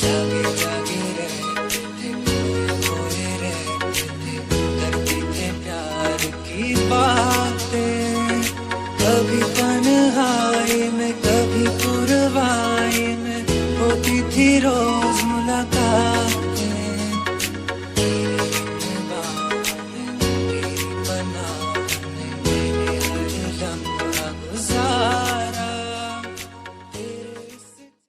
जागे जागे रहते थे, खोए रहते थे, करते थे प्यार की बातें। कभी तन्हाई में कभी पुरवाई में होती थी रो